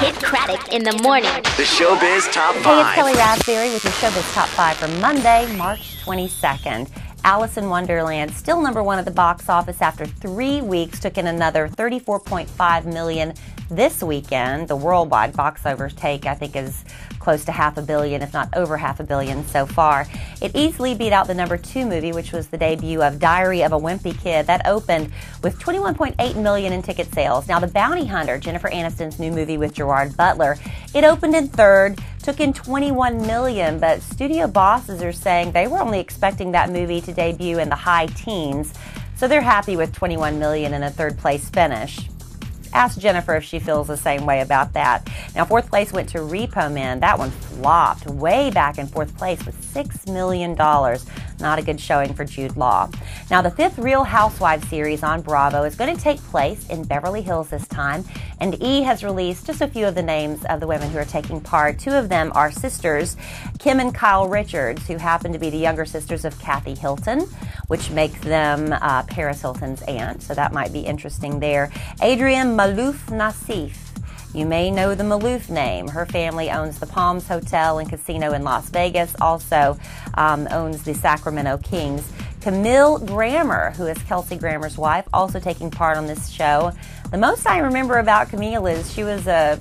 Kidd Kraddick in the morning. The Showbiz Top 5. Hey, it's Kellie Rasberry with your Showbiz Top 5 for Monday, March 22nd. Alice in Wonderland, still #1 at the box office after 3 weeks, took in another $34.5 million this weekend. The worldwide box overtake, I think, is close to $500 million, if not over $500 million so far. It easily beat out the #2 movie, which was the debut of Diary of a Wimpy Kid. That opened with $21.8 million in ticket sales. Now, The Bounty Hunter, Jennifer Aniston's new movie with Gerard Butler, it opened in third, took in $21 million, but studio bosses are saying they were only expecting that movie to debut in the high teens, so they're happy with $21 million and a third-place finish. Ask Jennifer if she feels the same way about that. Now, fourth place went to Repo Man. That one flopped way back in fourth place with $6 million. Not a good showing for Jude Law. Now, the 5th Real Housewives series on Bravo is going to take place in Beverly Hills this time, and E! has released just a few of the names of the women who are taking part. 2 of them are sisters, Kim and Kyle Richards, who happen to be the younger sisters of Kathy Hilton, which makes them Paris Hilton's aunt, so that might be interesting there. Adrienne Malouf Nassif. You may know the Malouf name. Her family owns the Palms Hotel and Casino in Las Vegas, also owns the Sacramento Kings. Camille Grammer, who is Kelsey Grammer's wife, also taking part on this show. The most I remember about Camille is she was a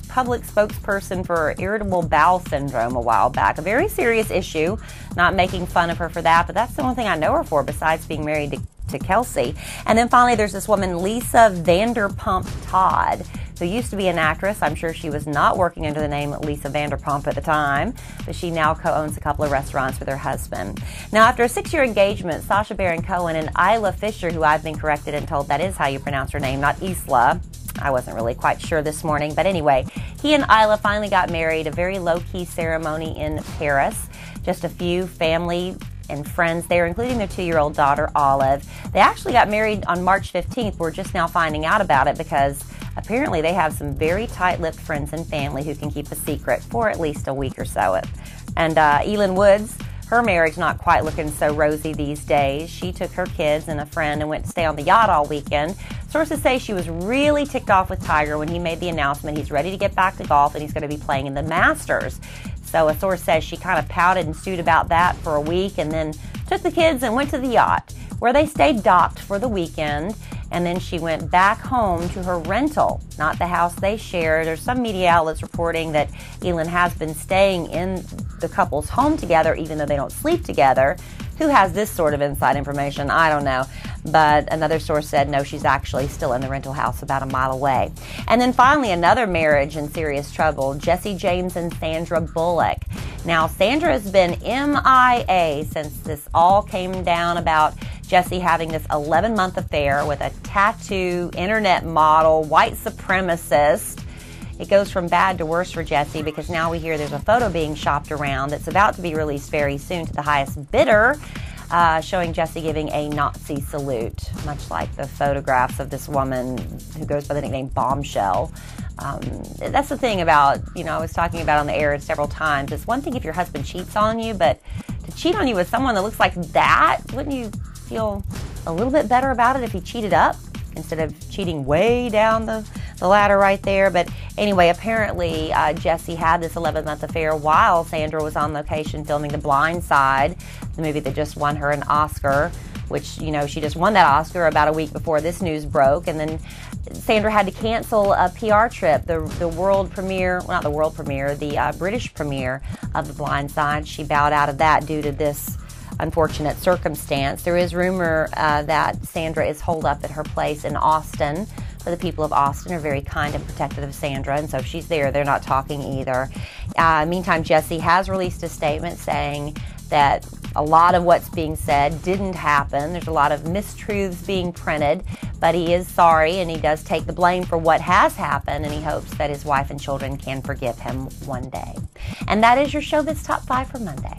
public spokesperson for irritable bowel syndrome a while back. A very serious issue, not making fun of her for that, but that's the only thing I know her for besides being married to Kelsey. And then finally, there's this woman, Lisa Vanderpump Todd, who used to be an actress. I'm sure she was not working under the name Lisa Vanderpump at the time, but she now co-owns a couple of restaurants with her husband. Now, after a 6-year engagement, Sacha Baron Cohen and Isla Fisher, who I've been corrected and told that is how you pronounce her name, not Isla. I wasn't really quite sure this morning, but anyway, he and Isla finally got married, a very low-key ceremony in Paris. Just a few family and friends there, including their 2-year-old daughter, Olive. They actually got married on March 15th. We're just now finding out about it because apparently they have some very tight-lipped friends and family who can keep a secret for at least a week or so. And Elin Woods, her marriage not quite looking so rosy these days. She took her kids and a friend and went to stay on the yacht all weekend. Sources say she was really ticked off with Tiger when he made the announcement he's ready to get back to golf and he's going to be playing in the Masters. So a source says she kind of pouted and stewed about that for a week and then took the kids and went to the yacht, where they stayed docked for the weekend, and then she went back home to her rental, not the house they shared. There's some media outlets reporting that Elin has been staying in the couple's home together, even though they don't sleep together. Who has this sort of inside information? I don't know. But another source said, no, she's actually still in the rental house about a mile away. And then finally, another marriage in serious trouble, Jesse James and Sandra Bullock. Now, Sandra has been MIA since this all came down about Jesse having this 11-month affair with a tattoo, internet model, white supremacist. It goes from bad to worse for Jesse because now we hear there's a photo being shopped around that's about to be released very soon to the highest bidder, showing Jesse giving a Nazi salute, much like the photographs of this woman who goes by the nickname Bombshell. That's the thing about, I was talking about on the air several times. It's one thing if your husband cheats on you, but to cheat on you with someone that looks like that, wouldn't you feel a little bit better about it if he cheated up instead of cheating way down the ladder right there? But anyway, apparently Jesse had this 11-month affair while Sandra was on location filming The Blind Side, the movie that just won her an Oscar, which, she just won that Oscar about a week before this news broke. And then Sandra had to cancel a PR trip, the world premiere, well, not the world premiere, the British premiere of The Blind Side. She bowed out of that due to this unfortunate circumstance. There is rumor that Sandra is holed up at her place in Austin. But the people of Austin are very kind and protective of Sandra, and so if she's there, they're not talking either. Meantime, Jesse has released a statement saying that a lot of what's being said didn't happen. There's a lot of mistruths being printed, but he is sorry and he does take the blame for what has happened, and he hopes that his wife and children can forgive him one day. And that is your Showbiz Top 5 for Monday.